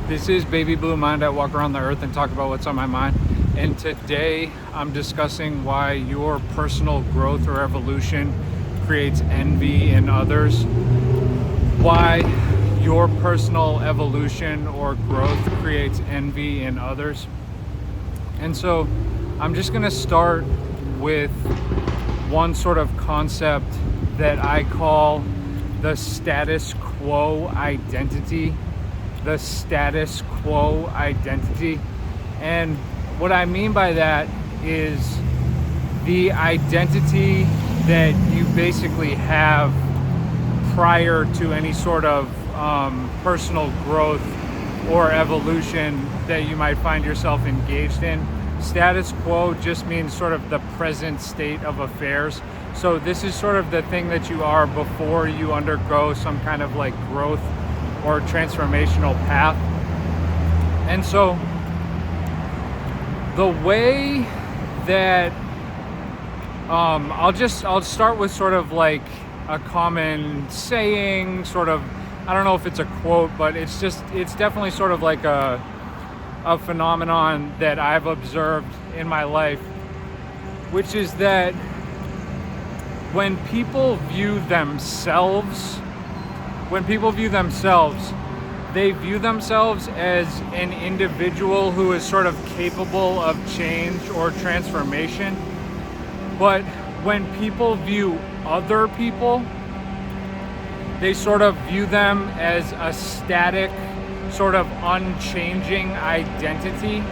This is Baby Blue Mind. I walk around the earth and talk about what's on my mind. And today I'm discussing why your personal growth or evolution creates envy in others. Why your personal evolution or growth creates envy in others. And so I'm just going to start with one sort of concept that I call the status quo identity. The status quo identity. And what I mean by that is the identity that you basically have prior to any sort of personal growth or evolution that you might find yourself engaged in. Status quo just means sort of the present state of affairs. So this is sort of the thing that you are before you undergo some kind of like growth or transformational path. And so the way that I'll start with sort of like a common saying, sort of, I don't know if it's a quote, but it's definitely sort of like a phenomenon that I've observed in my life, which is that when people view themselves, they view themselves as an individual who is sort of capable of change or transformation. But when people view other people, they sort of view them as a static, sort of unchanging identity.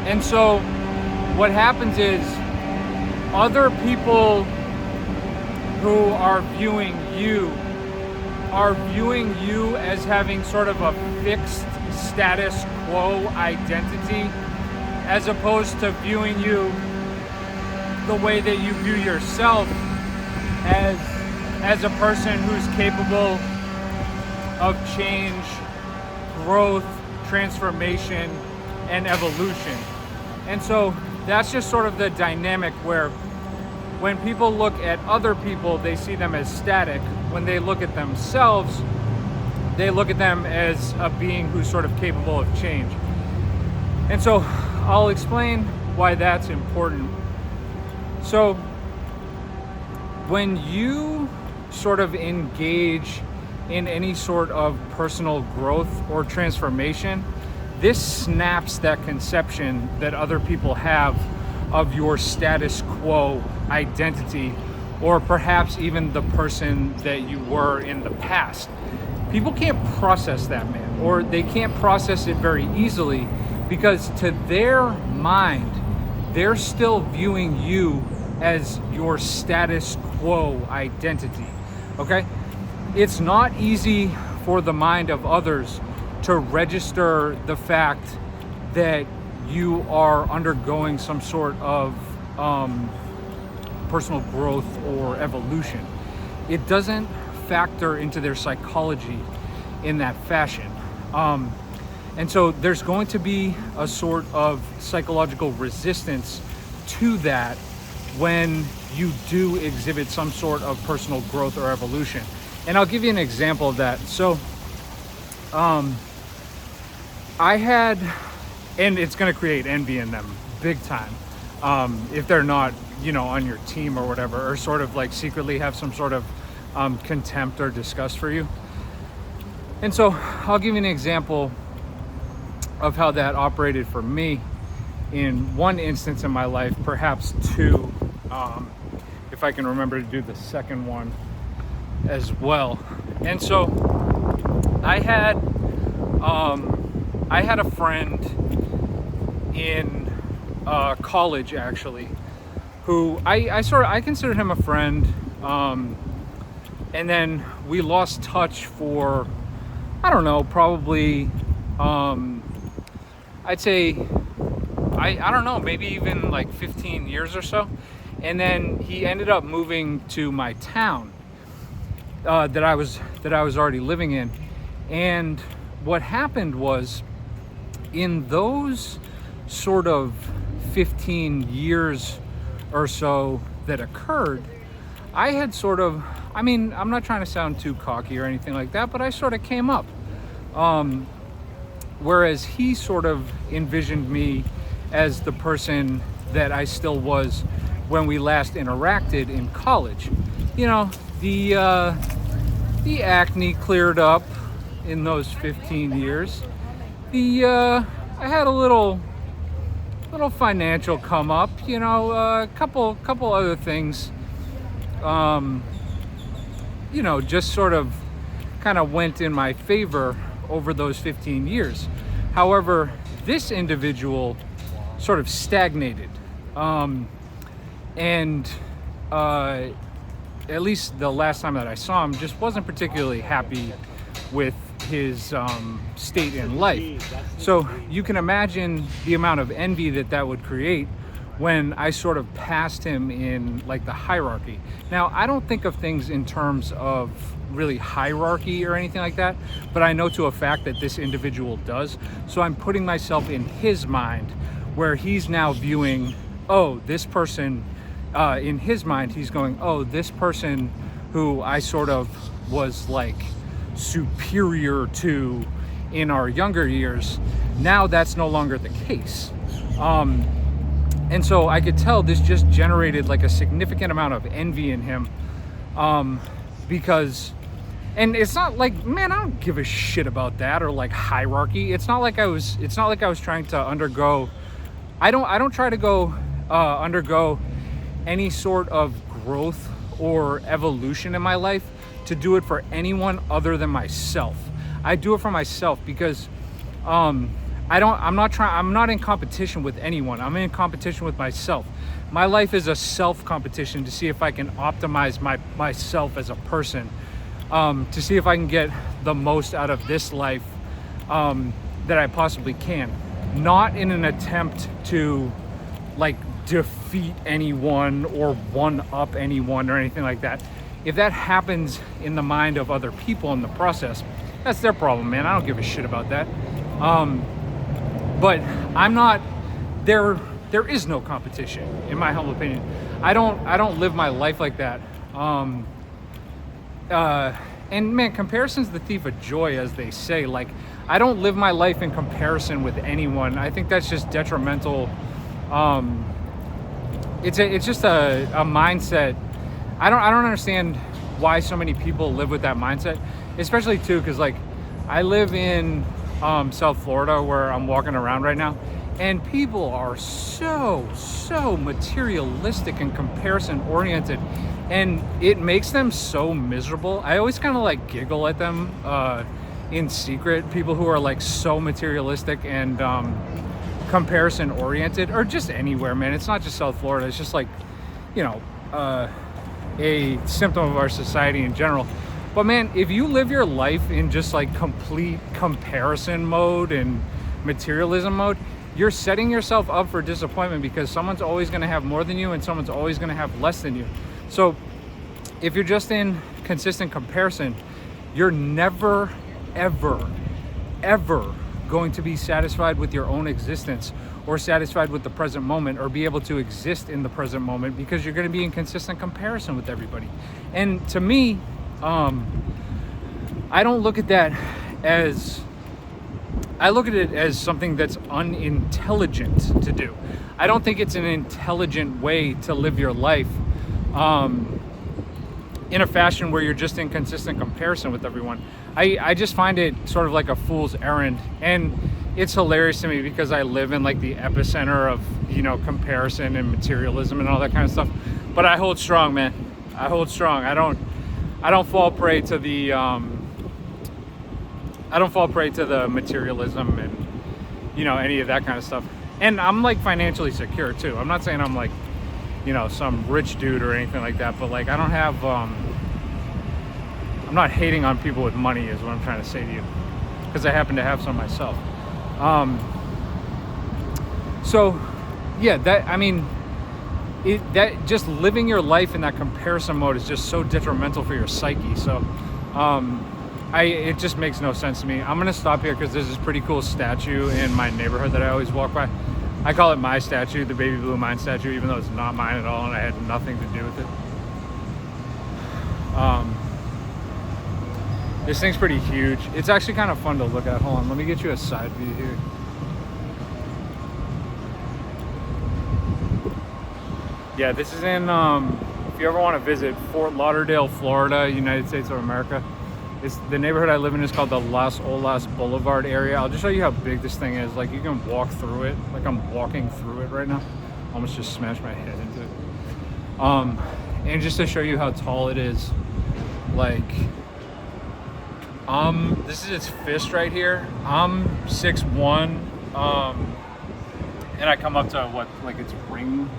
And so what happens is other people who are viewing you as having sort of a fixed status quo identity, as opposed to viewing you the way that you view yourself as a person who's capable of change, growth, transformation, and evolution. And so that's just sort of the dynamic where when people look at other people, they see them as static. When they look at themselves, they look at them as a being who's sort of capable of change. And so I'll explain why that's important. So when you sort of engage in any sort of personal growth or transformation, this snaps that conception that other people have of your status quo identity, or perhaps even the person that you were in the past. People can't process that, man, or they can't process it very easily, because to their mind, they're still viewing you as your status quo identity, okay? It's not easy for the mind of others to register the fact that you are undergoing some sort of personal growth or evolution. It doesn't factor into their psychology in that fashion. And so there's going to be a sort of psychological resistance to that when you do exhibit some sort of personal growth or evolution. And I'll give you an example of that. So I had, and it's going to create envy in them big time if they're not, on your team or whatever, or sort of like secretly have some sort of contempt or disgust for you. And so I'll give you an example of how that operated for me in one instance in my life, perhaps two, if I can remember to do the second one as well. And so I had a friend in college, actually, who I considered him a friend, and then we lost touch for, I don't know, probably I'd say I don't know, maybe even like 15 years or so. And then he ended up moving to my town that I was already living in. And what happened was, in those sort of 15 years or so that occurred, I had sort of, I'm not trying to sound too cocky or anything like that, but I sort of came up. Whereas he sort of envisioned me as the person that I still was when we last interacted in college. You know, the acne cleared up in those 15 years. I had a little financial come up, you know, a couple other things, you know, just sort of kind of went in my favor over those 15 years. However, this individual sort of stagnated, and at least the last time that I saw him, just wasn't particularly happy with his state in life. So you can imagine the amount of envy that would create when I sort of passed him in like the hierarchy. Now, I don't think of things in terms of really hierarchy or anything like that, but I know to a fact that this individual does. So I'm putting myself in his mind, where he's now viewing, oh, this person, in his mind, he's going, oh, this person who I sort of was like superior to in our younger years, now that's no longer the case. And so I could tell this just generated like a significant amount of envy in him, because, and it's not like, man, I don't give a shit about that or like hierarchy. It's not like I was trying to undergo, I don't try to go undergo any sort of growth or evolution in my life to do it for anyone other than myself. I do it for myself because I'm not in competition with anyone. I'm in competition with myself. My life is a self competition to see if I can optimize myself as a person, to see if I can get the most out of this life that I possibly can. Not in an attempt to like defeat anyone or one up anyone or anything like that. If that happens in the mind of other people in the process, that's their problem, man. I don't give a shit about that. But I'm not there. There is no competition, in my humble opinion. I don't live my life like that. And man, comparison's the thief of joy, as they say. Like, I don't live my life in comparison with anyone. I think that's just detrimental. It's just a mindset. I don't understand why so many people live with that mindset, especially too, because like I live in South Florida, where I'm walking around right now, and people are so materialistic and comparison oriented, and it makes them so miserable. I always kind of like giggle at them in secret, people who are like so materialistic and comparison oriented, or just anywhere, man. It's not just South Florida. It's just like, you know, a symptom of our society in general. But man, if you live your life in just like complete comparison mode and materialism mode, you're setting yourself up for disappointment, because someone's always going to have more than you and someone's always going to have less than you. So if you're just in consistent comparison, you're never, ever going to be satisfied with your own existence, or satisfied with the present moment, or be able to exist in the present moment, because you're going to be in consistent comparison with everybody. And to me, I don't look at that as, I look at it as something that's unintelligent to do. I don't think it's an intelligent way to live your life in a fashion where you're just in consistent comparison with everyone. I just find it sort of like a fool's errand, and it's hilarious to me because I live in like the epicenter of, you know, comparison and materialism and all that kind of stuff. But I hold strong, man. I hold strong. I don't fall prey to the materialism and, you know, any of that kind of stuff. And I'm like financially secure too. I'm not saying I'm like, you know, some rich dude or anything like that, but like I don't have I'm not hating on people with money, is what I'm trying to say to you, because I happen to have some myself. So yeah, that, I mean, that just living your life in that comparison mode is just so detrimental for your psyche. So it just makes no sense to me. I'm gonna stop here because there's this pretty cool statue in my neighborhood that I always walk by. I call it my statue, the Baby Blue Mine statue, even though it's not mine at all and I had nothing to do with it. This thing's pretty huge. It's actually kind of fun to look at. Hold on, let me get you a side view here. Yeah, this is in, if you ever want to visit Fort Lauderdale, Florida, United States of America. The neighborhood I live in is called the Las Olas Boulevard area. I'll just show you how big this thing is. Like, you can walk through it. Like, I'm walking through it right now. Almost just smashed my head into it. And just to show you how tall it is, like, this is its fist right here. I'm 6'1", and I come up to what, like its ring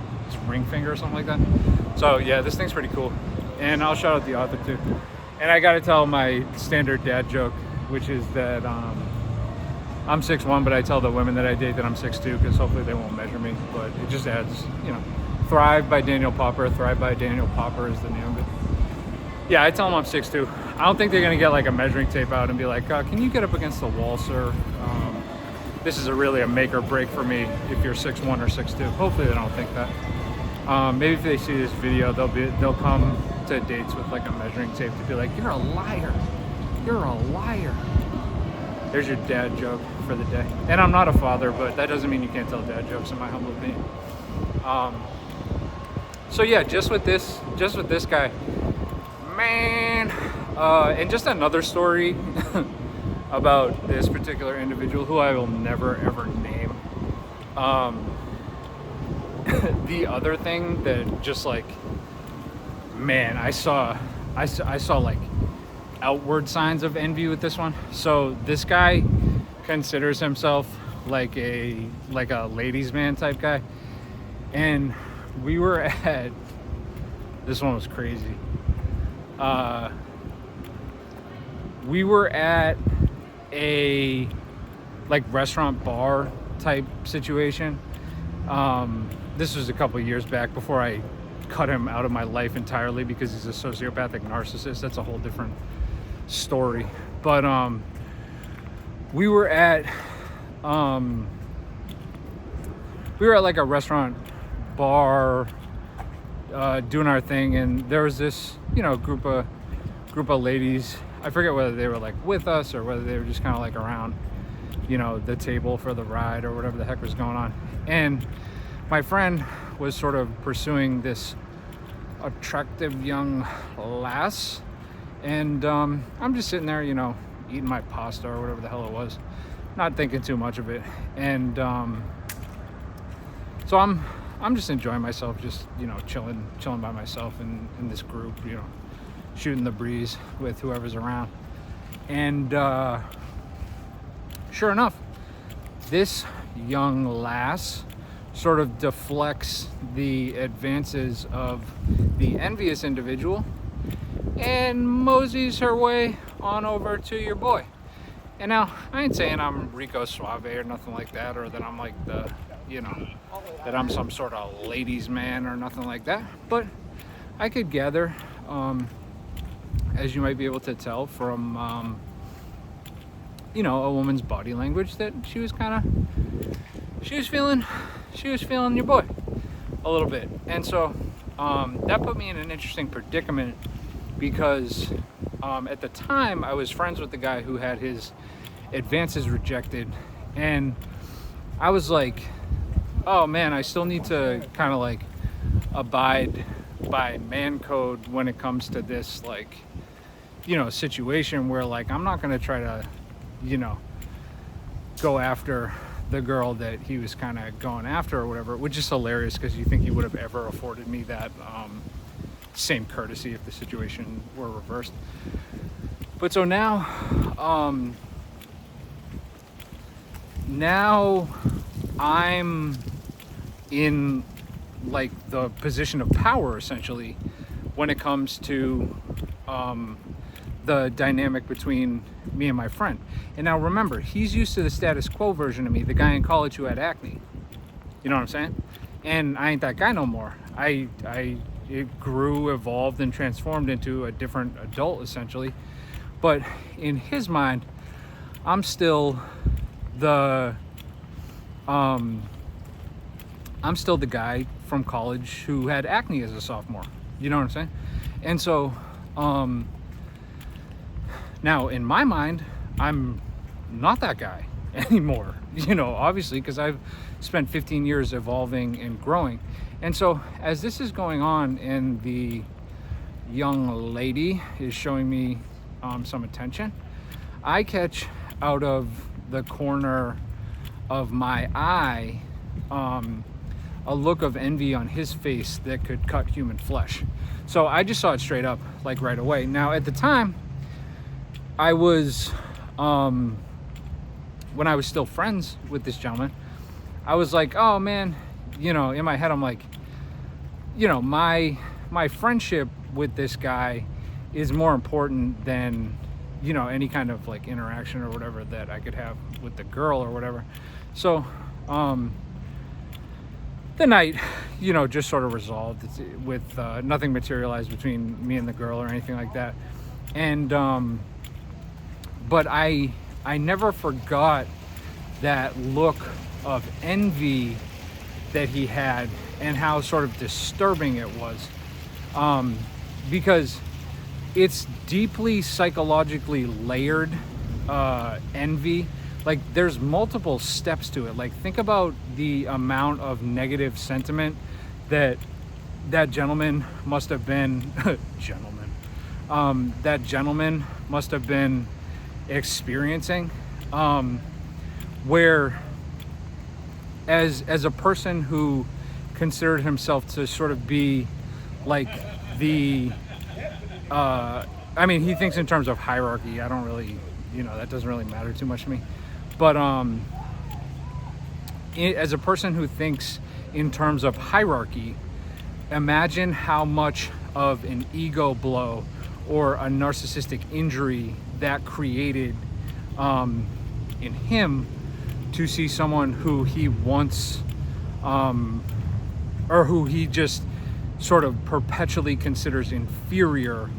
finger or something like that. So yeah, this thing's pretty cool. And I'll shout out the author too. And I gotta tell my standard dad joke, which is that I'm 6'1", but I tell the women that I date that I'm 6'2", because hopefully they won't measure me. But it just adds, you know. Thrive by Daniel Popper. Thrive by Daniel Popper is the name of it. Yeah, I tell them I'm 6'2". I don't think they're gonna get like a measuring tape out and be like, can you get up against the wall, sir? This is really a make or break for me if you're 6'1" or 6'2". Hopefully they don't think that. Maybe if they see this video, they'll come to dates with like a measuring tape to be like, you're a liar. You're a liar. There's your dad joke for the day. And I'm not a father, but that doesn't mean you can't tell dad jokes in my humble opinion. So yeah, just with this guy, man, and just another story about this particular individual who I will never ever name. The other thing that just like, man, I saw like outward signs of envy with this one. So this guy considers himself like a ladies' man type guy, and we were at, this one was crazy. We were at a like restaurant bar type situation. This was a couple years back before I cut him out of my life entirely because he's a sociopathic narcissist. That's a whole different story. But we were at like a restaurant bar doing our thing, and there was this, you know, group of ladies. I forget whether they were like with us or whether they were just kind of like around, you know, the table for the ride or whatever the heck was going on. And my friend was sort of pursuing this attractive young lass, and I'm just sitting there, you know, eating my pasta or whatever the hell it was, not thinking too much of it. And so I'm just enjoying myself, just, you know, chilling by myself in this group, you know, shooting the breeze with whoever's around. And sure enough, this young lass sort of deflects the advances of the envious individual and moseys her way on over to your boy. And now, I ain't saying I'm Rico Suave or nothing like that, or that I'm like the, you know, that I'm some sort of ladies' man or nothing like that. But I could gather, as you might be able to tell from, you know, a woman's body language, that she was feeling your boy a little bit. And so that put me in an interesting predicament, because at the time I was friends with the guy who had his advances rejected, and I was like, oh man, I still need to kind of like abide by man code when it comes to this, like, you know, situation where like I'm not gonna try to, you know, go after the girl that he was kind of going after or whatever, which is hilarious because you think he would have ever afforded me that same courtesy if the situation were reversed. But so now I'm in like the position of power essentially when it comes to the dynamic between me and my friend. And now remember, he's used to the status quo version of me, the guy in college who had acne. You know what I'm saying? And I ain't that guy no more. It grew, evolved, and transformed into a different adult essentially. But in his mind, I'm still the guy from college who had acne as a sophomore. You know what I'm saying? And so Now, in my mind, I'm not that guy anymore, obviously, because I've spent 15 years evolving and growing. And so as this is going on and the young lady is showing me some attention, I catch out of the corner of my eye a look of envy on his face that could cut human flesh. So I just saw it straight up, like right away. Now, at the time, I was, when I was still friends with this gentleman, I was like, oh man, in my head, I'm like, my friendship with this guy is more important than, any kind of like interaction or whatever that I could have with the girl or whatever. So, the night, just sort of resolved with nothing materialized between me and the girl or anything like that. And, but I never forgot that look of envy that he had and how sort of disturbing it was. Because it's deeply psychologically layered envy. Like, there's multiple steps to it. Like, think about the amount of negative sentiment that gentleman must have been that gentleman must have been experiencing, where as a person who considered himself to sort of be like the he thinks in terms of hierarchy. I don't really, that doesn't really matter too much to me. But as a person who thinks in terms of hierarchy, imagine how much of an ego blow or a narcissistic injury that created in him to see someone who he wants, or who he just sort of perpetually considers inferior,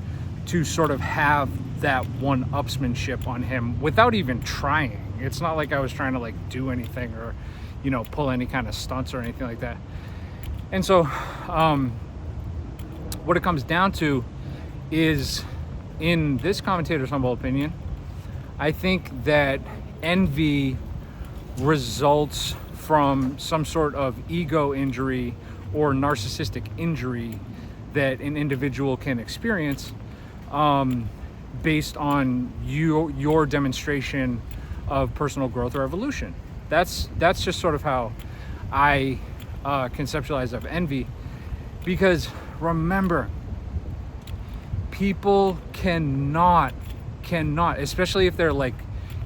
to sort of have that one-upsmanship on him without even trying. It's not like I was trying to like do anything or, pull any kind of stunts or anything like that. And so what it comes down to is, in this commentator's humble opinion, I think that envy results from some sort of ego injury or narcissistic injury that an individual can experience based on your demonstration of personal growth or evolution. That's just sort of how I conceptualize of envy. Because remember, people cannot, especially if they're like,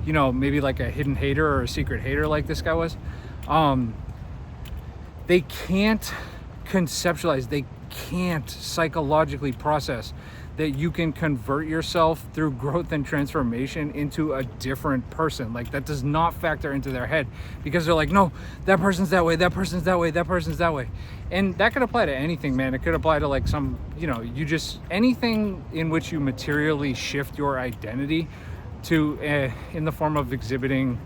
maybe like a hidden hater or a secret hater like this guy was, they can't conceptualize, they can't psychologically process that you can convert yourself through growth and transformation into a different person. Like, that does not factor into their head, because they're like, no, that person's that way, that person's that way, that person's that way. And that could apply to anything, man. It could apply to like some, anything in which you materially shift your identity to in the form of exhibiting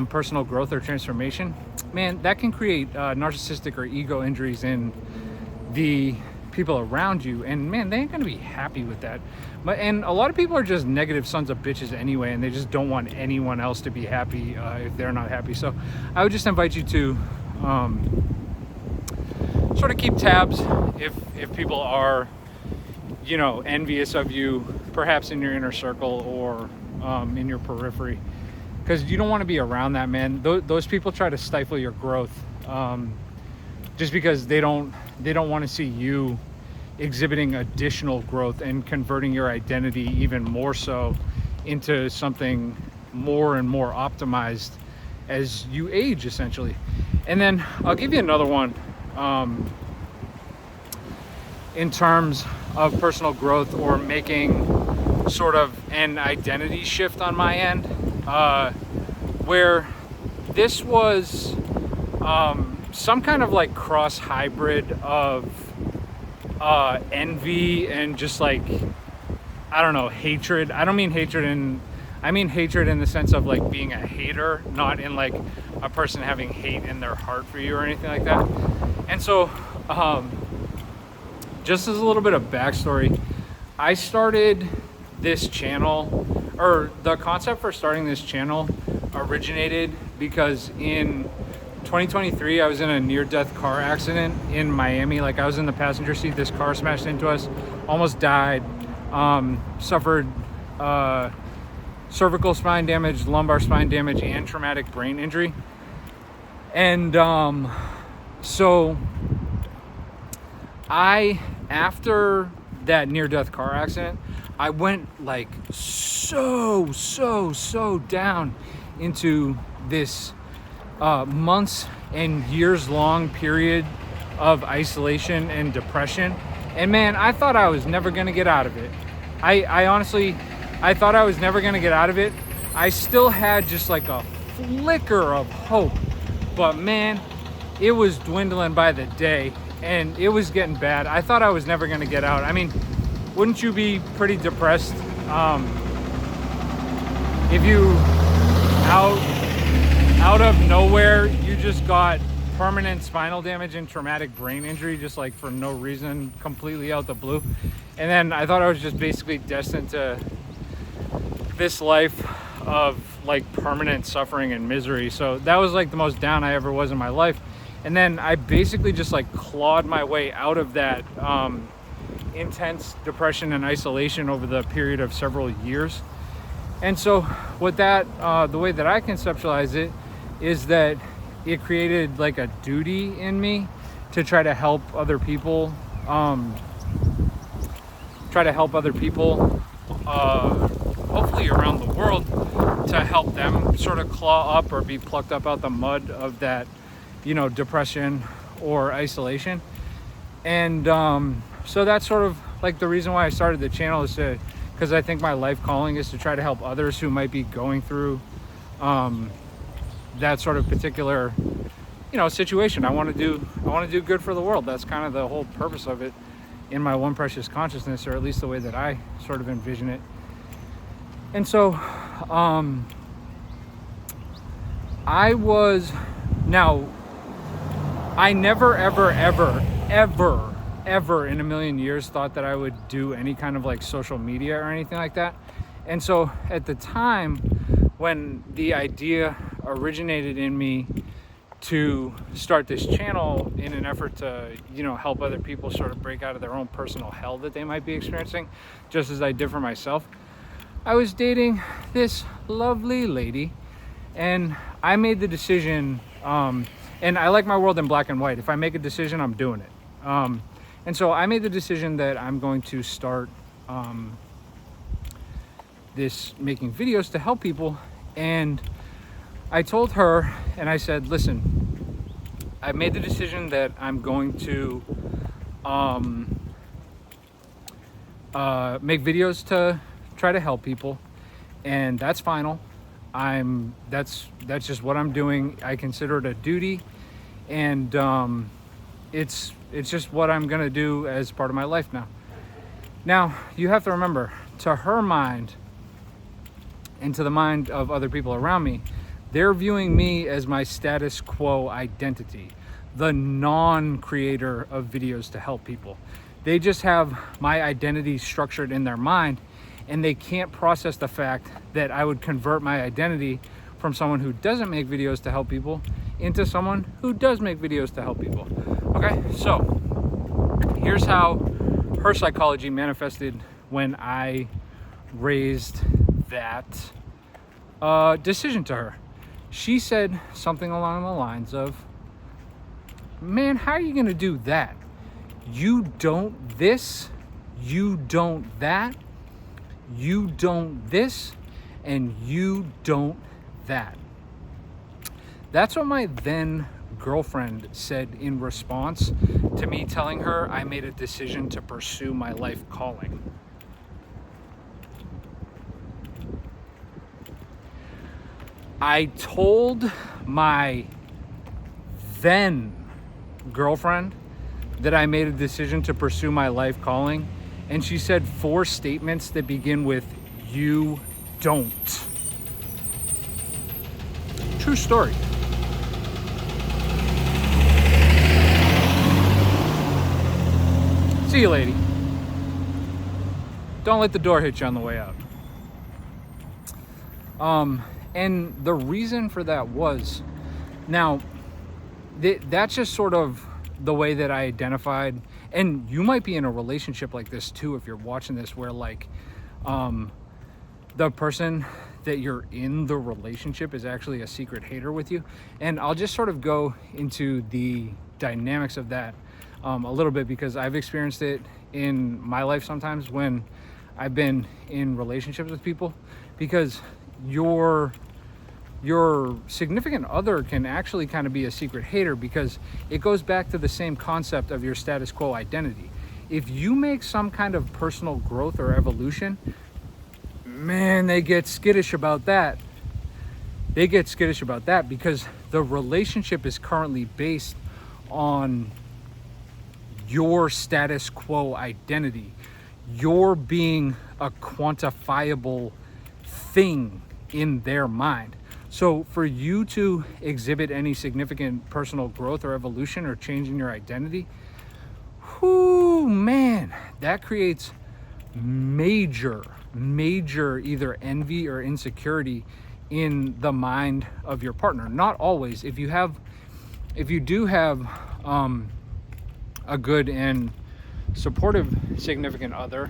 personal growth or transformation, man, that can create narcissistic or ego injuries in the people around you, and man, they ain't gonna be happy with that. And a lot of people are just negative sons of bitches anyway, and they just don't want anyone else to be happy if they're not happy. So I would just invite you to sort of keep tabs if people are envious of you, perhaps in your inner circle or in your periphery, because you don't want to be around that, man. Those people try to stifle your growth just because they don't want to see you exhibiting additional growth and converting your identity even more so into something more and more optimized as you age, essentially. And then I'll give you another one in terms of personal growth or making sort of an identity shift on my end, where this was some kind of like cross hybrid of envy and just like, I don't know, hatred. I don't mean hatred I mean hatred in the sense of like being a hater, not in like a person having hate in their heart for you or anything like that. And so just as a little bit of backstory, I started this channel or the concept for starting this channel originated because in 2023 I was in a near-death car accident in Miami. Like, I was in the passenger seat, this car smashed into us, almost died, suffered cervical spine damage, lumbar spine damage, and traumatic brain injury. And so after that near-death car accident, I went like so down into this months and years long period of isolation and depression. And man, I thought I was never gonna get out of it. I honestly, I thought I was never gonna get out of it. I still had just like a flicker of hope, but man, it was dwindling by the day and it was getting bad. I thought I was never gonna get out. I mean, wouldn't you be pretty depressed if you out of nowhere you just got permanent spinal damage and traumatic brain injury just like for no reason, completely out the blue? And then I thought I was just basically destined to this life of like permanent suffering and misery. So that was like the most down I ever was in my life. And then I basically just like clawed my way out of that intense depression and isolation over the period of several years. And so what that the way that I conceptualize it is that it created like a duty in me to try to help other people, hopefully around the world, to help them sort of claw up or be plucked up out the mud of that, you know, depression or isolation. And so that's sort of like the reason why I started the channel, is to, because I think my life calling is to try to help others who might be going through that sort of particular, you know, situation. I want to do good for the world. That's kind of the whole purpose of it in my One Precious Consciousness, or at least the way that I sort of envision it. And so I never ever in a million years thought that I would do any kind of like social media or anything like that. And so at the time when the idea originated in me to start this channel in an effort to, you know, help other people sort of break out of their own personal hell that they might be experiencing, just as I did for myself, I was dating this lovely lady, and I made the decision, and I like my world in black and white. If I make a decision, I'm doing it. And so I made the decision that I'm going to start making videos to help people. And I told her, and I said, listen, I made the decision that I'm going to make videos to try to help people, and that's final. That's just what I'm doing. I consider it a duty, and it's just what I'm gonna do as part of my life now. Now, you have to remember, to her mind and to the mind of other people around me, they're viewing me as my status quo identity, the non-creator of videos to help people. They just have my identity structured in their mind, and they can't process the fact that I would convert my identity from someone who doesn't make videos to help people into someone who does make videos to help people. Okay, so here's how her psychology manifested when I raised that decision to her. She said something along the lines of, man, how are you gonna do that? You don't this, you don't that, you don't this, and you don't that. That's what my then girlfriend said in response to me telling her I made a decision to pursue my life calling. I told my then girlfriend that I made a decision to pursue my life calling, and she said 4 statements that begin with "you don't." True story. See you, lady. Don't let the door hit you on the way out. And the reason for that was, now, that's just sort of the way that I identified. And you might be in a relationship like this too if you're watching this, where like the person that you're in the relationship is actually a secret hater with you. And I'll just sort of go into the dynamics of that a little bit, because I've experienced it in my life sometimes when I've been in relationships with people, because your significant other can actually kind of be a secret hater, because it goes back to the same concept of your status quo identity. If you make some kind of personal growth or evolution, man, they get skittish about that. They get skittish about that because the relationship is currently based on your status quo identity. You're being a quantifiable thing in their mind. So for you to exhibit any significant personal growth or evolution or change in your identity, whoo, man, that creates major either envy or insecurity in the mind of your partner. Not always. If you do have a good and supportive significant other,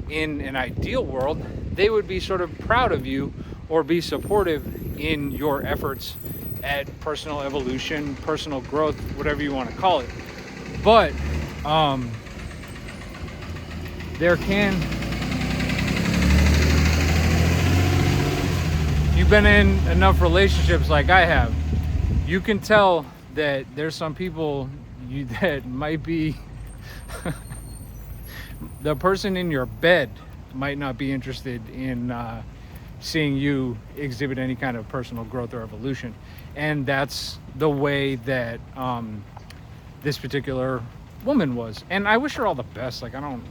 in an ideal world, they would be sort of proud of you or be supportive in your efforts at personal evolution, personal growth, whatever you want to call it. But you've been in enough relationships like I have, you can tell that there's some people that might be the person in your bed might not be interested in seeing you exhibit any kind of personal growth or evolution. And that's the way that this particular woman was. And I wish her all the best. Like, I don't,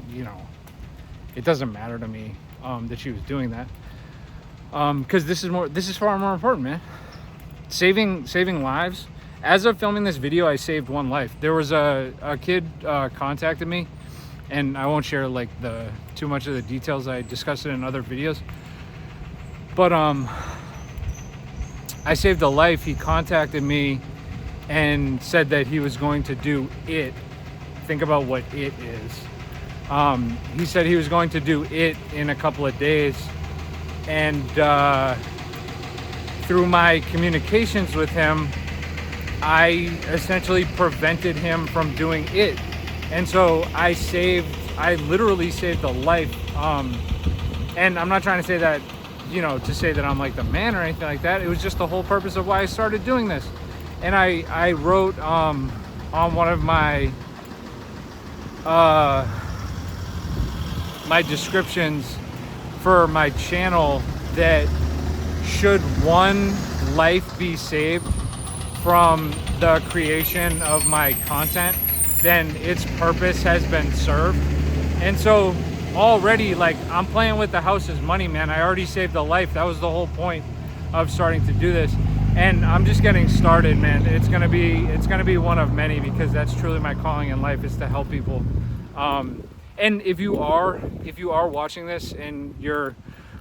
it doesn't matter to me that she was doing that. Because this is far more important, man. Saving lives. As of filming this video, I saved one life. There was a kid contacted me, and I won't share like too much of the details. I discussed it in other videos. But I saved a life. He contacted me and said that he was going to do it. Think about what it is. He said he was going to do it in a couple of days. And through my communications with him, I essentially prevented him from doing it. And so I literally saved a life. And I'm not trying to say that, to say that I'm like the man or anything like that. It was just the whole purpose of why I started doing this. And I wrote on one of my my descriptions for my channel that should one life be saved from the creation of my content, then its purpose has been served. And so already, like, I'm playing with the house's money, man. I already saved a life. That was the whole point of starting to do this. And I'm just getting started, man. It's gonna be one of many, because that's truly my calling in life, is to help people. And if you are watching this and you're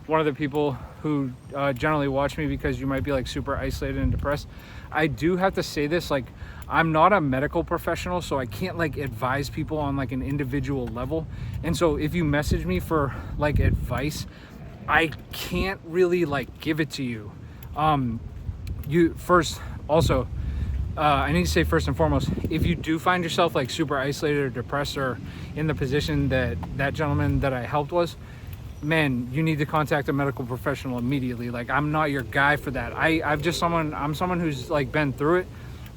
one of the people who generally watch me because you might be like super isolated and depressed, I do have to say this, like, I'm not a medical professional, so I can't like advise people on like an individual level. And so if you message me for like advice, I can't really like give it to you. I need to say first and foremost, if you do find yourself like super isolated or depressed or in the position that gentleman that I helped was, man, you need to contact a medical professional immediately. Like, I'm not your guy for that. I'm someone who's like been through it,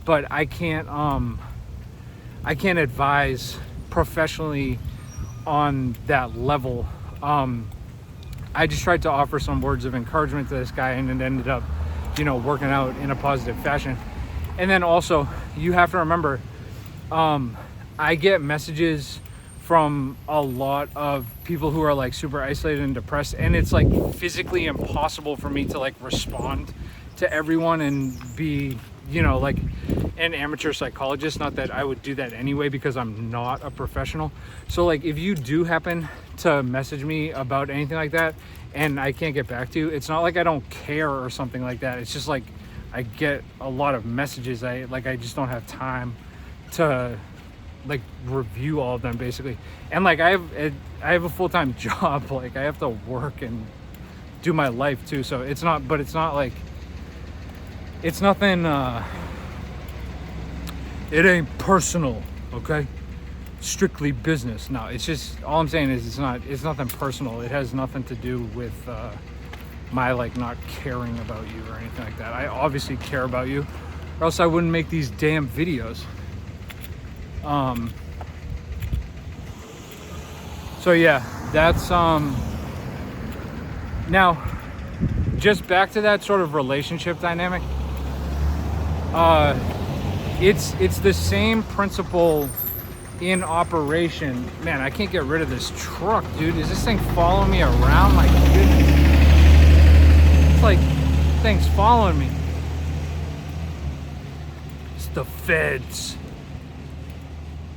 but I can't advise professionally on that level. I just tried to offer some words of encouragement to this guy, and it ended up, working out in a positive fashion. And then also, you have to remember, I get messages from a lot of people who are like super isolated and depressed, and it's like physically impossible for me to like respond to everyone and be, like an amateur psychologist. Not that I would do that anyway, because I'm not a professional. So like, if you do happen to message me about anything like that and I can't get back to you, it's not like I don't care or something like that. It's just like I get a lot of messages. I just don't have time to like review all of them basically. And like I have a full-time job. Like I have to work and do my life too. So it's not like, it's nothing, it ain't personal, okay? Strictly business. No, it's just, all I'm saying is it's nothing personal. It has nothing to do with my like not caring about you or anything like that. I obviously care about you, or else I wouldn't make these damn videos. So yeah, that's now just back to that sort of relationship dynamic. It's the same principle in operation. Man, I can't get rid of this truck, dude. Is this thing following me around? My goodness. It's like thing's following me. It's the feds.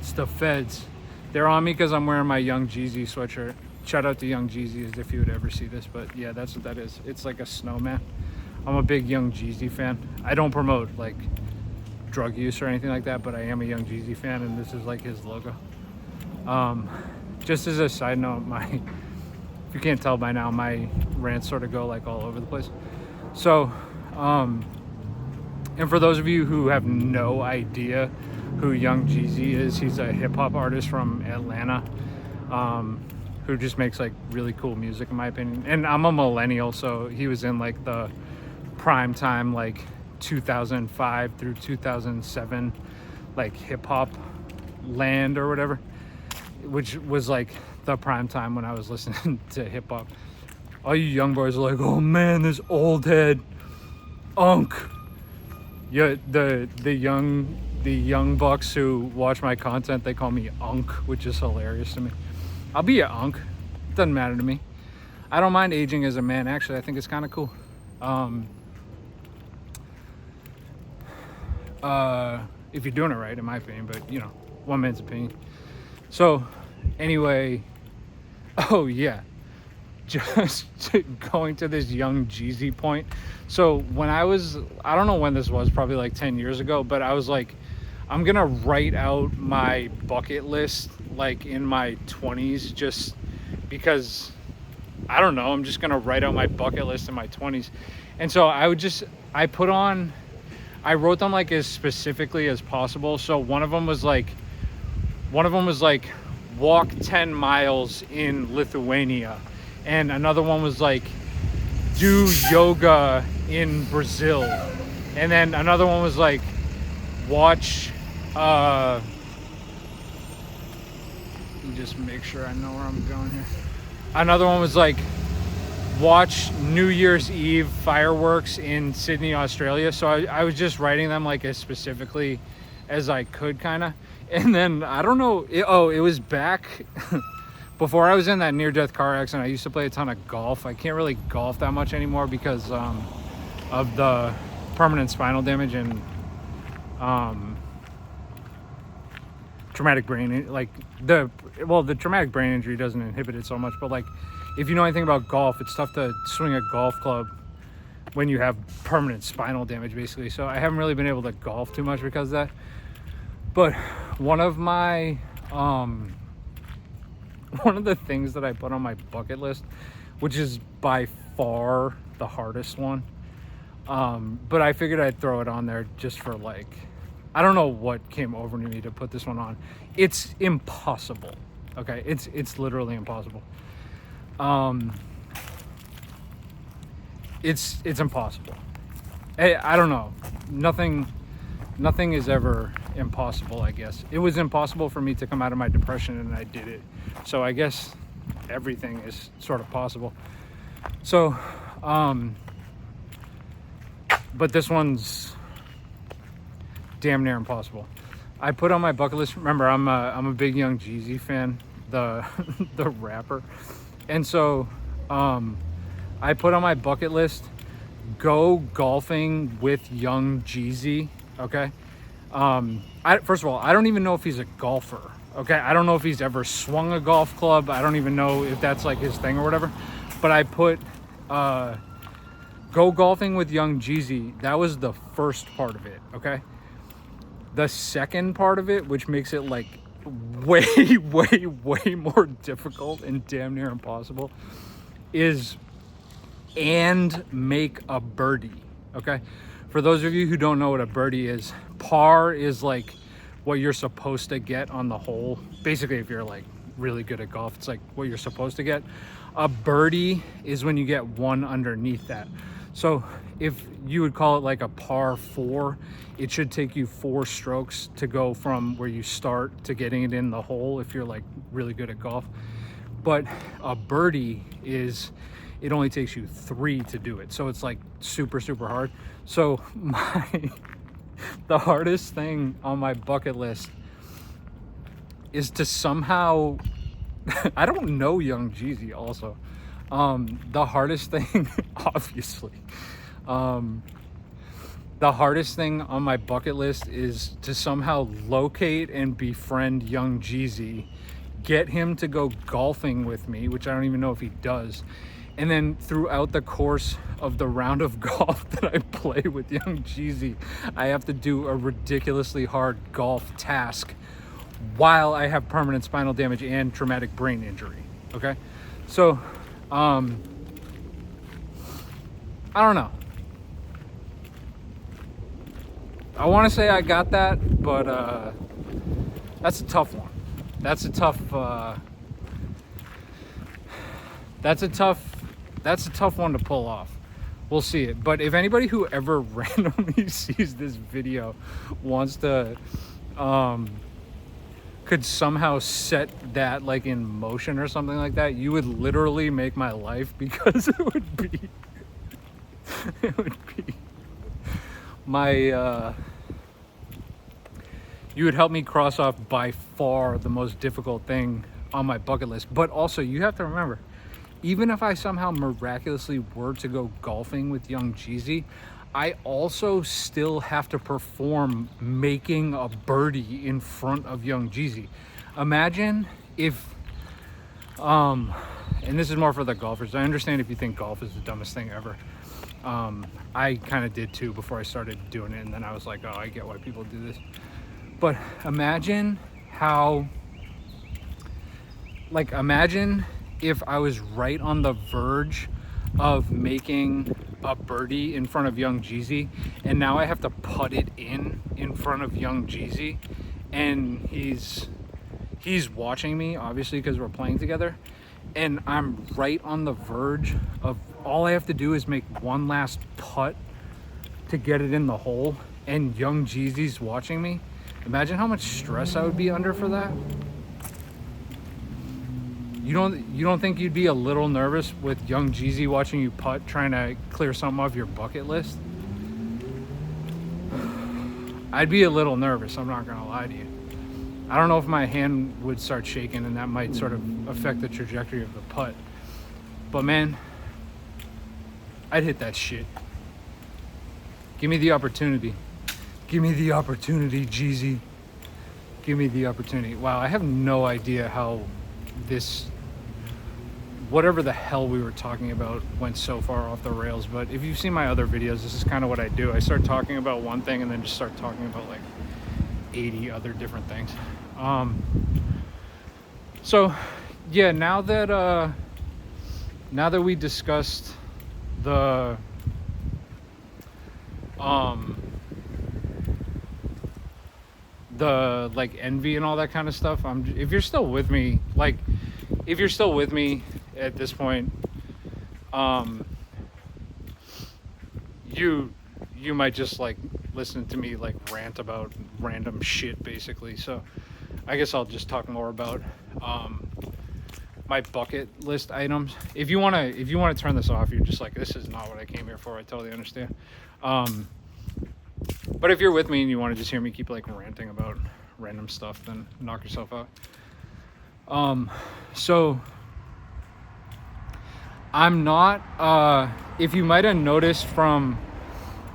It's the feds. They're on me because I'm wearing my Young Jeezy sweatshirt. Shout out to Young Jeezy, as if you would ever see this, but yeah, that's what that is. It's like a snowman. I'm a big Young Jeezy fan. I don't promote like drug use or anything like that, but I am a Young Jeezy fan, and this is like his logo. Just as a side note, if you can't tell by now, my rants sort of go like all over the place. So, and for those of you who have no idea who Young Jeezy is, he's a hip hop artist from Atlanta, who just makes like really cool music in my opinion. And I'm a millennial, so he was in like the prime time, like 2005 through 2007, like hip hop land or whatever, which was like the prime time when I was listening to hip hop. All you young boys are like, oh man, this old head Unk. Yeah, the young bucks who watch my content, they call me Unk, which is hilarious to me. I'll be a Unk. It doesn't matter to me. I don't mind aging as a man. Actually, I think it's kind of cool. If you're doing it right, in my opinion, but you know, one man's opinion. So anyway, oh yeah, just going to this Young Jeezy point. So when I don't know when this was, probably like 10 years ago, but I was like, I'm gonna write out my bucket list like in my 20s, just because, I don't know, I'm just gonna write out my bucket list in my 20s. And so I wrote them like as specifically as possible. So one of them was like walk 10 miles in Lithuania, and another one was like do yoga in Brazil, and then another one was like watch let me just make sure I know where I'm going here. Another one was like watch New Year's Eve fireworks in Sydney, Australia. So I was just writing them like as specifically as I could, kind of. And then I don't know, it was back before I was in that near-death car accident. I used to play a ton of golf. I can't really golf that much anymore because of the permanent spinal damage and traumatic brain, like the traumatic brain injury doesn't inhibit it so much, but like if you know anything about golf, it's tough to swing a golf club when you have permanent spinal damage, basically. So I haven't really been able to golf too much because of that. But one of my one of the things that I put on my bucket list, which is by far the hardest one, but I figured I'd throw it on there just for like, I don't know what came over to me to put this one on. It's impossible. Okay, it's literally impossible. It's impossible. I don't know. Nothing is ever impossible, I guess. It was impossible for me to come out of my depression, and I did it. So I guess everything is sort of possible. So, but this one's damn near impossible. I put on my bucket list. Remember, I'm a big Young Jeezy fan, the rapper, and so I put on my bucket list, go golfing with Young Jeezy. Okay. First of all, I don't even know if he's a golfer. Okay. I don't know if he's ever swung a golf club. I don't even know if that's like his thing or whatever. but I put go golfing with Young Jeezy. That was the first part of it, okay? The second part of it, which makes it like way more difficult and damn near impossible, is and make a birdie, okay? For those of you who don't know what a birdie is, par is like what you're supposed to get on the hole. Basically, if you're like really good at golf, it's like what you're supposed to get. A birdie is when you get one underneath that. So if you would call it like a par 4, it should take you 4 strokes to go from where you start to getting it in the hole if you're like really good at golf. But a birdie is, it only takes you 3 to do it. So it's like super hard. So the hardest thing on my bucket list is to somehow, I don't know Young Jeezy also. The hardest thing, obviously, the hardest thing on my bucket list is to somehow locate and befriend Young Jeezy, get him to go golfing with me, which I don't even know if he does. And then throughout the course of the round of golf that I play with Young Jeezy, I have to do a ridiculously hard golf task while I have permanent spinal damage and traumatic brain injury, okay? So, I don't know. I want to say I got that, but that's a tough one. That's a tough one to pull off. We'll see it. But if anybody who ever randomly sees this video wants to could somehow set that like in motion or something like that, you would literally make my life, because it would be my you would help me cross off by far the most difficult thing on my bucket list. But also, you have to remember, even if I somehow miraculously were to go golfing with Young Jeezy, I also still have to perform making a birdie in front of Young Jeezy. Imagine if, and this is more for the golfers. I understand if you think golf is the dumbest thing ever. I kind of did too before I started doing it, and then I was like, oh, I get why people do this. But imagine how, like, imagine if I was right on the verge of making a birdie in front of Young Jeezy, and now I have to putt it in front of Young Jeezy, and he's watching me, obviously, because we're playing together, and I'm right on the verge of, all I have to do is make one last putt to get it in the hole, and Young Jeezy's watching me. Imagine how much stress I would be under for that. You don't think you'd be a little nervous with Young Jeezy watching you putt, trying to clear something off your bucket list? I'd be a little nervous, I'm not gonna lie to you. I don't know if my hand would start shaking, and that might sort of affect the trajectory of the putt. But man, I'd hit that shit. Give me the opportunity. Give me the opportunity, Jeezy. Give me the opportunity. Wow, I have no idea how this, whatever the hell we were talking about, went so far off the rails. But if you've seen my other videos, this is kind of what I do. I start talking about one thing and then just start talking about like 80 other different things. So yeah, now that we discussed the like envy and all that kind of stuff, if you're still with me at this point, you might just like listen to me like rant about random shit, basically. So I guess I'll just talk more about my bucket list items. If you want to turn this off, you're just like, this is not what I came here for, I totally understand. But if you're with me and you want to just hear me keep like ranting about random stuff, then knock yourself out. So I'm not, if you might have noticed from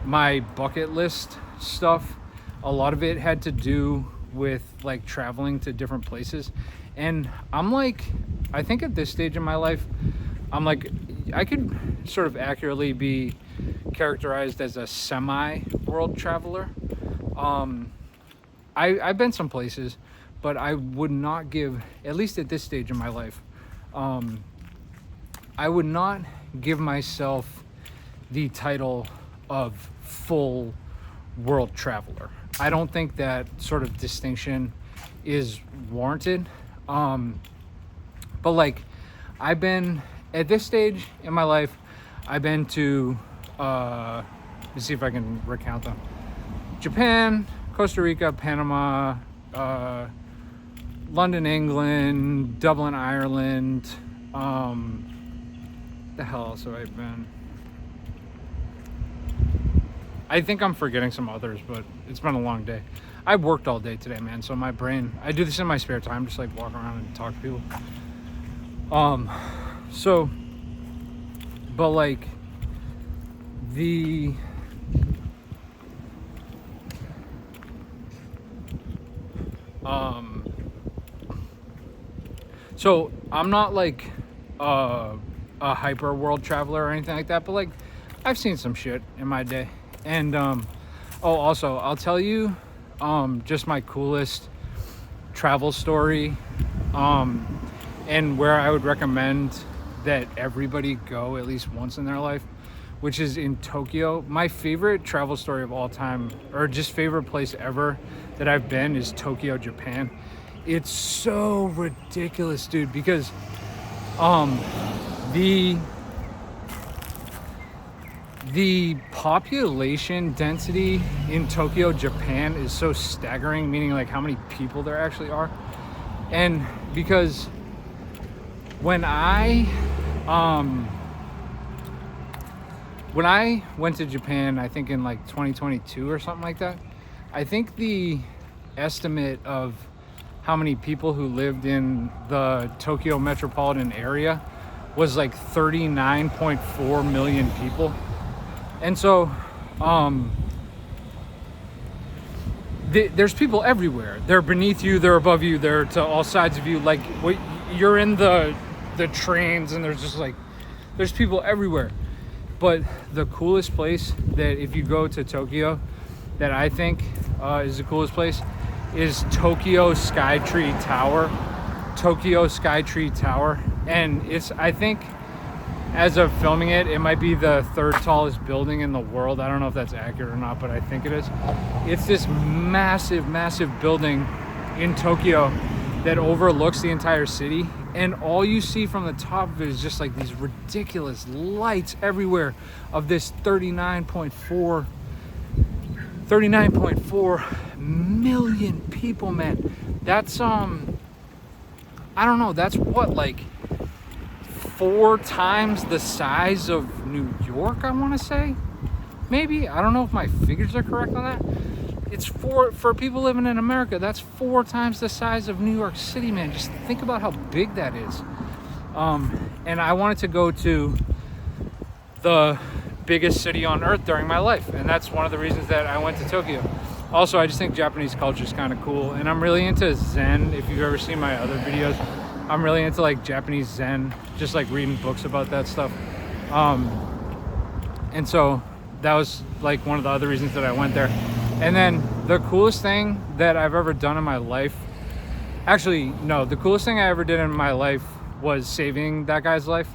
my bucket list stuff, a lot of it had to do with like traveling to different places. And I'm like, I think at this stage in my life, I'm like, I could sort of accurately be characterized as a semi world traveler. I've been some places, but I would not give, at least at this stage in my life, I would not give myself the title of full world traveler. I don't think that sort of distinction is warranted. But like, I've been at this stage in my life, I've been to, let's see if I can recount them: Japan, Costa Rica, Panama, London, England, Dublin, Ireland. The hell else have I been? I think I'm forgetting some others, but it's been a long day. I worked all day today, man, so my brain, I do this in my spare time, just like walk around and talk to people. So, but like, so I'm not like a hyper world traveler or anything like that, but like, I've seen some shit in my day. And also I'll tell you just my coolest travel story, and where I would recommend that everybody go at least once in their life, which is in Tokyo. My favorite travel story of all time, or just favorite place ever that I've been, is Tokyo, Japan. It's so ridiculous, dude, because the population density in Tokyo, Japan is so staggering, meaning like how many people there actually are. And because when I went to Japan, I think in like 2022 or something like that, I think the estimate of how many people who lived in the Tokyo metropolitan area was like 39.4 million people. And so there's people everywhere. They're beneath you, they're above you, they're to all sides of you. Like, you're in the trains, and there's just like, there's people everywhere. But the coolest place that, if you go to Tokyo, that I think is the coolest place, is Tokyo Skytree Tower. Tokyo Skytree Tower. And it's, I think, as of filming it, it might be the third tallest building in the world. I don't know if that's accurate or not, but I think it is. It's this massive, massive building in Tokyo that overlooks the entire city. And all you see from the top of it is just like these ridiculous lights everywhere of this 39.4 million people, man. That's, I don't know, that's what, like 4 times the size of New York, I want to say. Maybe, I don't know if my figures are correct on that. It's for people living in America, that's 4 times the size of New York City, man. Just think about how big that is. And I wanted to go to the biggest city on earth during my life, and that's one of the reasons that I went to Tokyo. Also, I just think Japanese culture is kind of cool, and I'm really into Zen. If you've ever seen my other videos, I'm really into like Japanese Zen, just like reading books about that stuff. And so that was like one of the other reasons that I went there. And then the coolest thing that I've ever done in my life, actually, no, the coolest thing I ever did in my life was saving that guy's life,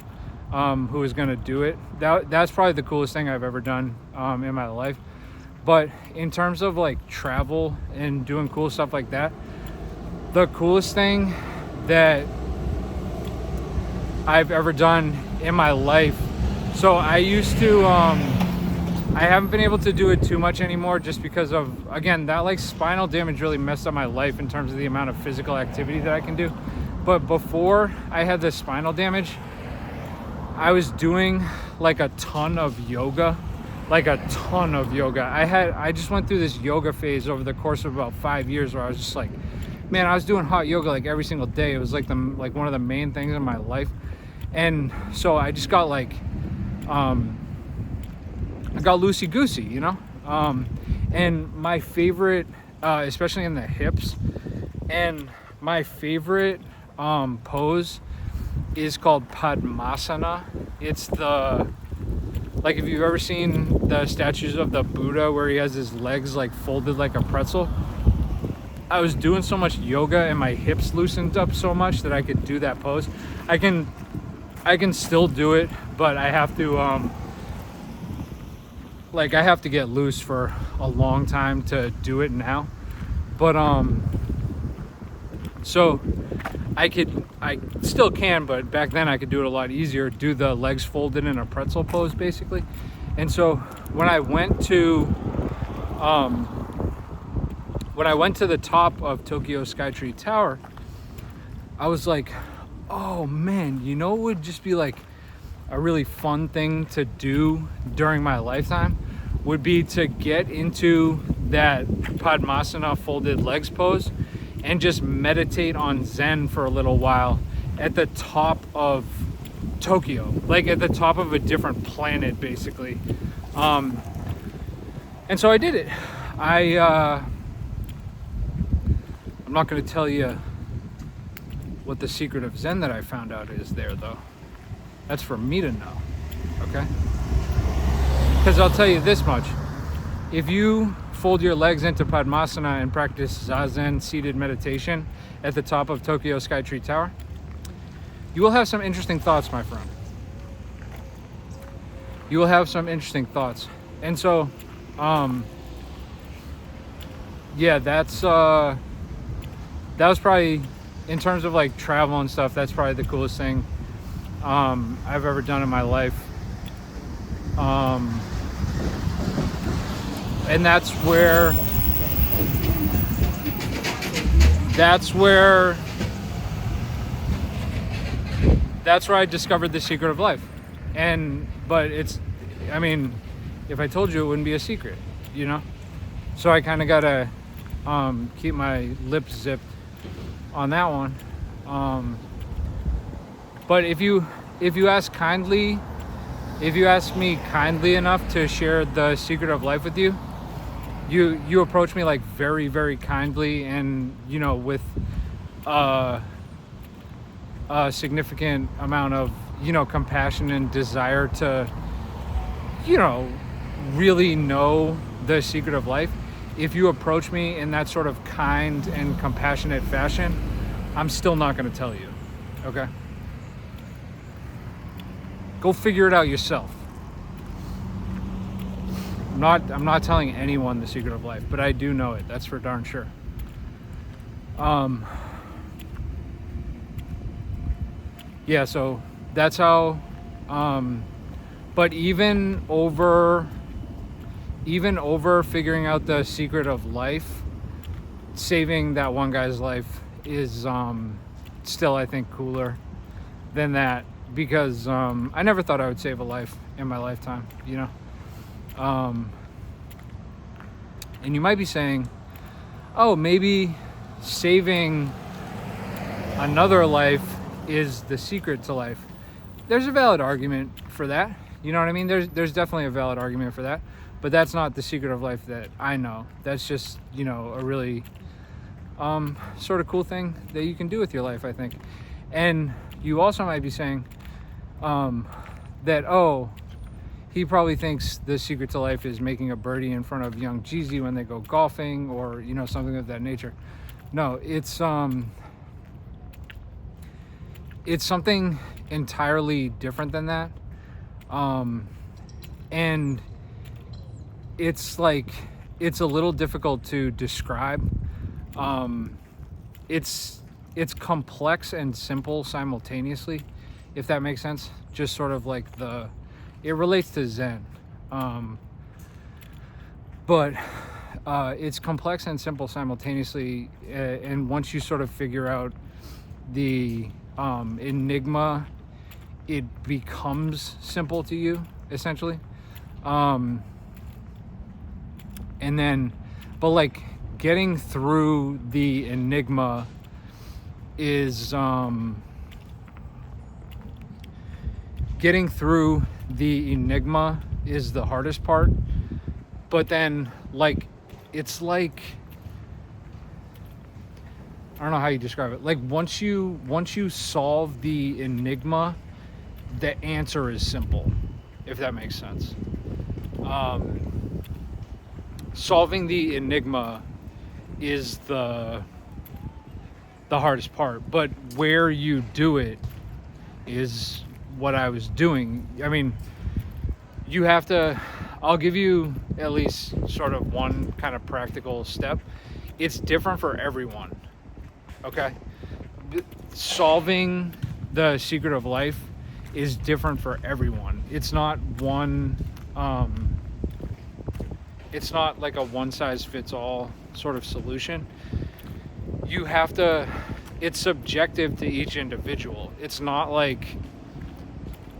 who was gonna do it. That's probably the coolest thing I've ever done in my life. But in terms of like travel and doing cool stuff like that, the coolest thing that I've ever done in my life, so I used to, I haven't been able to do it too much anymore, just because of, again, that like spinal damage really messed up my life in terms of the amount of physical activity that I can do. But before I had the spinal damage, I was doing like a ton of yoga. I just went through this yoga phase over the course of about 5 years, where I was just like, man, I was doing hot yoga like every single day. It was like one of the main things in my life. And so I just got like, I got loosey-goosey, you know? And my favorite, especially in the hips, and my favorite pose is called Padmasana. It's the, like, if you've ever seen the statues of the Buddha where he has his legs like folded like a pretzel. I was doing so much yoga and my hips loosened up so much that I could do that pose. I can still do it, but I have to I have to get loose for a long time to do it now. But so I still can, but back then I could do it a lot easier, do the legs folded in a pretzel pose basically. And so when I went to the top of Tokyo Skytree Tower, I was like, oh man, you know, it would just be like a really fun thing to do during my lifetime would be to get into that Padmasana folded legs pose and just meditate on Zen for a little while at the top of Tokyo, like at the top of a different planet basically. And so I did it. I'm not going to tell you what the secret of Zen that I found out is there, though. That's for me to know, okay? Because I'll tell you this much. If you fold your legs into Padmasana and practice Zazen seated meditation at the top of Tokyo Skytree Tower, you will have some interesting thoughts, my friend. You will have some interesting thoughts. And so, yeah, that was probably, in terms of like travel and stuff, that's probably the coolest thing I've ever done in my life. And that's where I discovered the secret of life. But I mean, if I told you, it wouldn't be a secret, you know? So I kind of gotta keep my lips zipped on that one. But if you ask me kindly enough to share the secret of life with you, you approach me like very, very kindly, and you know, with a significant amount of, you know, compassion and desire to, you know, really know the secret of life. If you approach me in that sort of kind and compassionate fashion, I'm still not going to tell you, okay? Go figure it out yourself. I'm not telling anyone the secret of life, but I do know it. That's for darn sure. Yeah, so that's how, but even over figuring out the secret of life, saving that one guy's life is still, I think, cooler than that, because I never thought I would save a life in my lifetime, you know. And you might be saying, oh, maybe saving another life is the secret to life. There's a valid argument for that, you know what I mean? There's definitely a valid argument for that, but that's not the secret of life that I know. That's just, you know, a really sort of cool thing that you can do with your life, I think. And you also might be saying that, oh, he probably thinks the secret to life is making a birdie in front of young Jeezy when they go golfing, or, you know, something of that nature. No, it's something entirely different than that. And it's like, it's a little difficult to describe. It's complex and simple simultaneously, if that makes sense. Just sort of like it relates to Zen. But it's complex and simple simultaneously. And once you sort of figure out the enigma, it becomes simple to you, essentially. And then, but like getting through the enigma is the hardest part. But then, like, it's like, I don't know how you describe it. Like once you solve the enigma, the answer is simple, if that makes sense. Solving the enigma is the hardest part, but where you do it is what I was doing. I mean, you have to, I'll give you at least sort of one kind of practical step. It's different for everyone. Okay? Solving the secret of life is different for everyone. It's not one, it's not like a one size fits all sort of solution. You have to, it's subjective to each individual. It's not like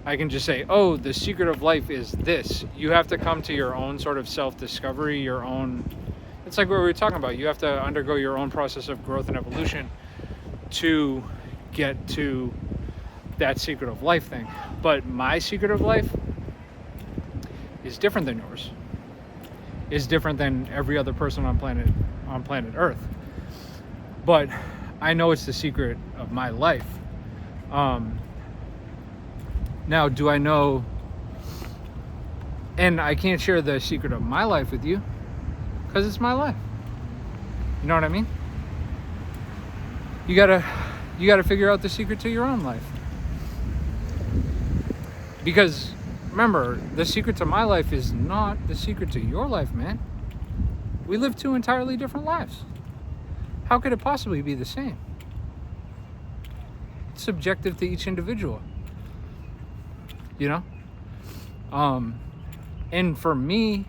I can just say, oh, the secret of life is this. You have to come to your own sort of self-discovery, your own, it's like what we were talking about. You have to undergo your own process of growth and evolution to get to that secret of life thing. But my secret of life is different than yours. Is different than every other person on planet Earth. But I know it's the secret of my life. Now, do I know, and I can't share the secret of my life with you because it's my life. You know what I mean? You gotta figure out the secret to your own life. Because remember, the secret to my life is not the secret to your life, man. We live two entirely different lives. How could it possibly be the same? It's subjective to each individual. You know? And for me,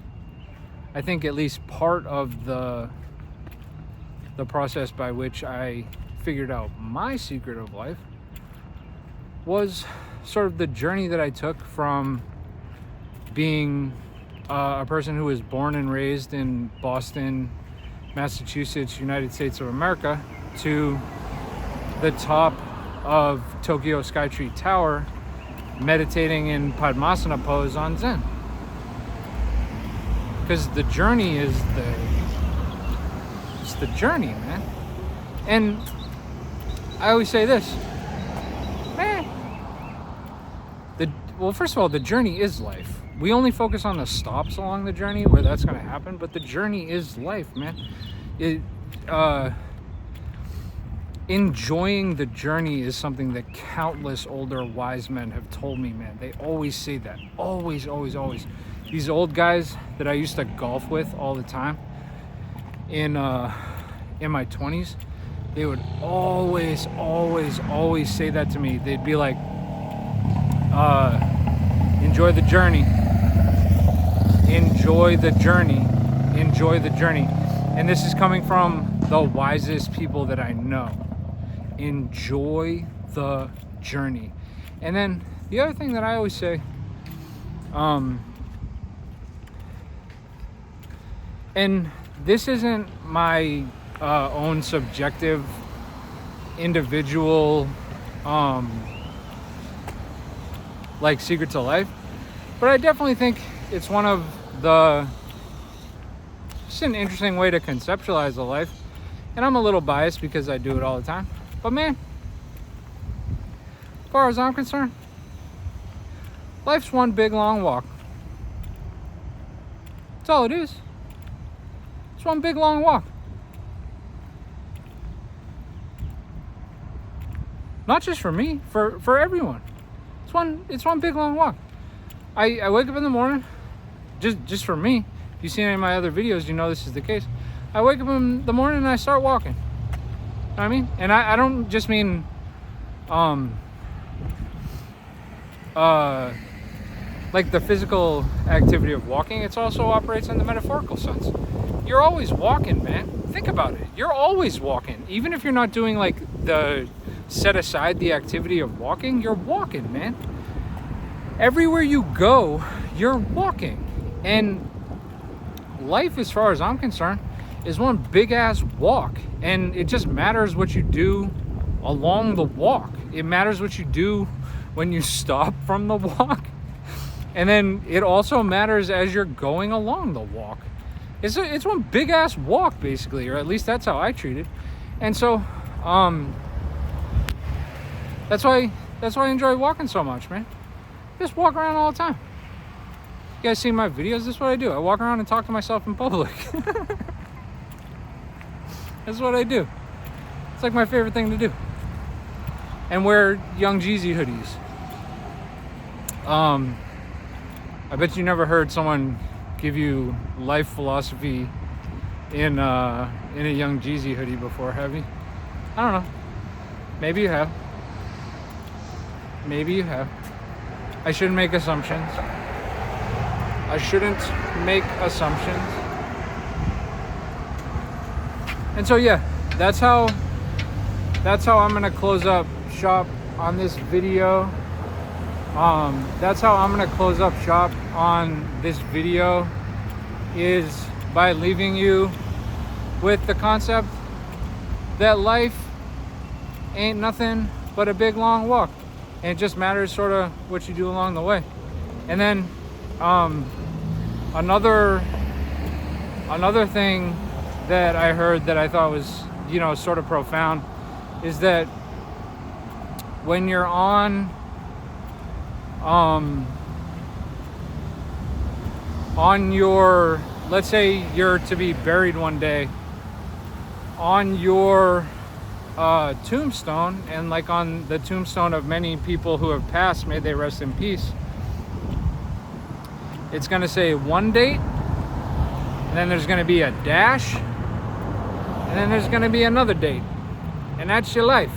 I think at least part of the process by which I figured out my secret of life was sort of the journey that I took from being a person who was born and raised in Boston, Massachusetts, United States of America, to the top of Tokyo Skytree Tower, meditating in Padmasana pose on Zen. Because the journey is it's the journey, man. And I always say this, man. Well, first of all, the journey is life. We only focus on the stops along the journey where that's going to happen, but the journey is life, man. Enjoying the journey is something that countless older wise men have told me, man. They always say that. Always, always, always. These old guys that I used to golf with all the time in my 20s, they would always, always, always say that to me. They'd be like, enjoy the journey. Enjoy the journey. Enjoy the journey. And this is coming from the wisest people that I know. Enjoy the journey. And then the other thing that I always say, and this isn't my own subjective individual like secret to life, but I definitely think it's one of just an interesting way to conceptualize a life. And I'm a little biased because I do it all the time, but man, as far as I'm concerned, life's one big long walk. That's all it is. It's one big long walk. Not just for me, for everyone. It's one big long walk. I wake up in the morning, just for me. If you've seen any of my other videos, you know this is the case. I wake up in the morning and I start walking. You know what I mean? And I don't just mean like the physical activity of walking. It also operates in the metaphorical sense. You're always walking, man. Think about it. You're always walking. Even if you're not doing like set aside the activity of walking, you're walking, man. Everywhere you go, you're walking. And life, as far as I'm concerned, is one big ass walk. And it just matters what you do along the walk. It matters what you do when you stop from the walk. And then it also matters as you're going along the walk. It's one big ass walk, basically, or at least that's how I treat it. And so That's why I enjoy walking so much, man. Just walk around all the time. You guys see my videos? This is what I do. I walk around and talk to myself in public. That's what I do. It's like my favorite thing to do. And wear Young Jeezy hoodies. I bet you never heard someone give you life philosophy in a Young Jeezy hoodie before, have you? I don't know. Maybe you have. Maybe you have. I shouldn't make assumptions. I shouldn't make assumptions. And so yeah, that's how I'm gonna close up shop on this video. That's how I'm gonna close up shop on this video, is by leaving you with the concept that life ain't nothing but a big long walk, and it just matters sort of what you do along the way. And then another thing that I heard that I thought was, you know, sort of profound, is that when you're on your, let's say you're to be buried one day, on your tombstone, and like on the tombstone of many people who have passed, may they rest in peace, it's going to say one date, and then there's going to be a dash, and then there's going to be another date, and that's your life.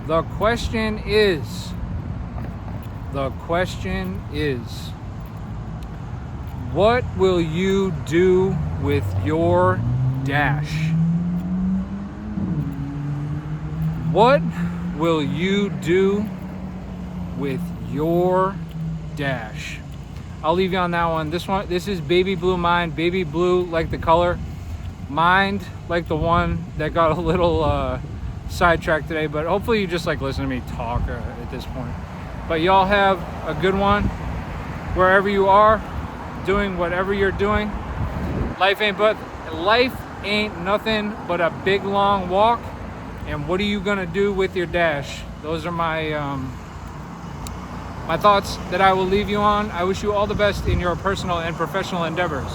The question is, what will you do with your dash? What will you do with your dash? I'll leave you on that one. This is Baby Blue Mind. Baby blue like the color, mind like the one that got a little sidetracked today, but hopefully you just like listen to me talk at this point. But y'all have a good one wherever you are, doing whatever you're doing. Life ain't nothing but a big long walk. And what are you gonna do with your dash? Those are my my thoughts that I will leave you on. I wish you all the best in your personal and professional endeavors.